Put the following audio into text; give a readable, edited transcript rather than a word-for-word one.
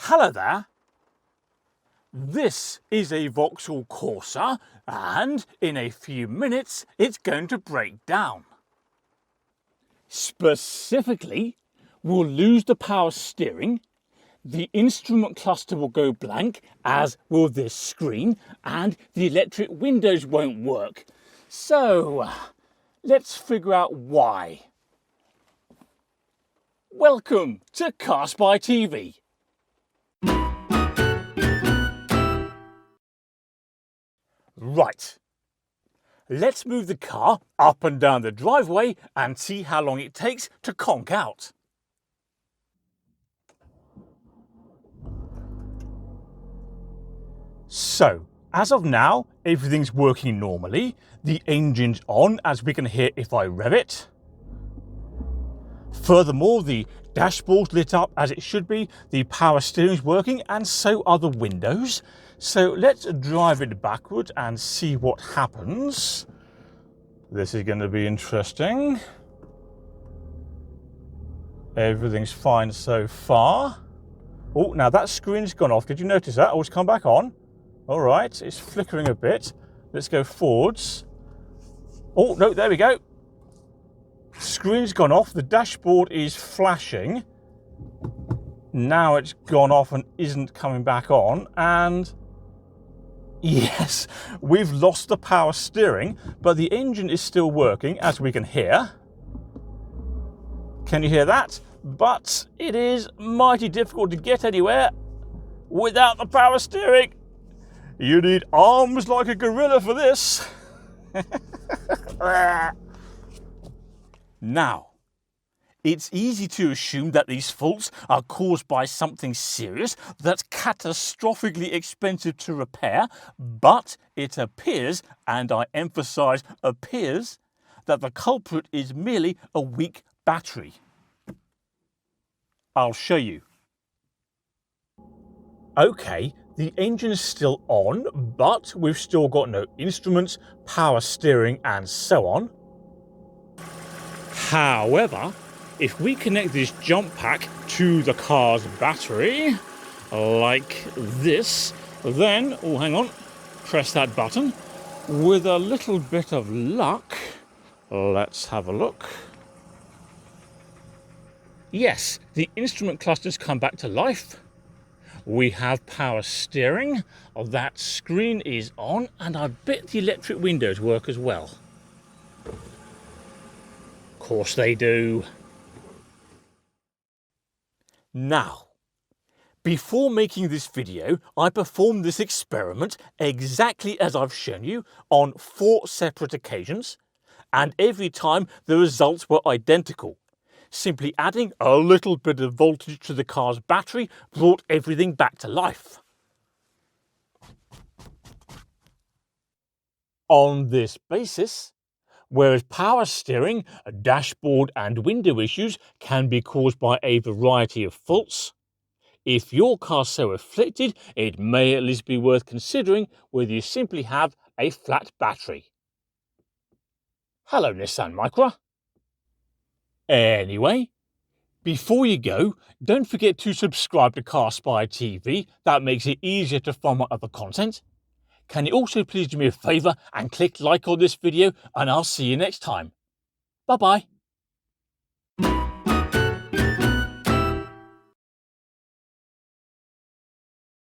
Hello there. This is a Vauxhall Corsa and in a few minutes it's going to break down. Specifically, we'll lose the power steering, the instrument cluster will go blank, as will this screen, and the electric windows won't work. So, let's figure out why. Welcome to Cars by TV. Right, let's move the car up and down the driveway and see how long it takes to conk out. So, as of now, everything's working normally. The engine's on, as we can hear if I rev it. Furthermore, the dashboard's lit up as it should be, the power steering's working, and so are the windows. So let's drive it backwards and see what happens. This is going to be interesting. Everything's fine so far. Oh, now that screen's gone off. Did you notice that? Oh, it's come back on. All right, it's flickering a bit. Let's go forwards. Oh, no, there we go. Screen's gone off. The dashboard is flashing. Now it's gone off and isn't coming back on. And yes, we've lost the power steering, but the engine is still working, as we can hear. Can you hear that? But it is mighty difficult to get anywhere without the power steering. You need arms like a gorilla for this. Now, it's easy to assume that these faults are caused by something serious that's catastrophically expensive to repair, but it appears, and I emphasize appears, that the culprit is merely a weak battery. I'll show you. Okay, the engine's still on, but we've still got no instruments, power steering, and so on. However, if we connect this jump pack to the car's battery, like this, then, oh, hang on, press that button. With a little bit of luck, let's have a look. Yes, the instrument clusters come back to life. We have power steering, that screen is on, and I bet the electric windows work as well. Of course they do. Now, before making this video, I performed this experiment exactly as I've shown you on 4 separate occasions, and every time the results were identical. Simply adding a little bit of voltage to the car's battery brought everything back to life. On this basis, whereas power steering, dashboard and window issues can be caused by a variety of faults, if your car's so afflicted, it may at least be worth considering whether you simply have a flat battery. Hello, Nissan Micra. Anyway, before you go, don't forget to subscribe to Car Spy TV. That makes it easier to find my other content. Can you also please do me a favour and click like on this video, and I'll see you next time. Bye bye.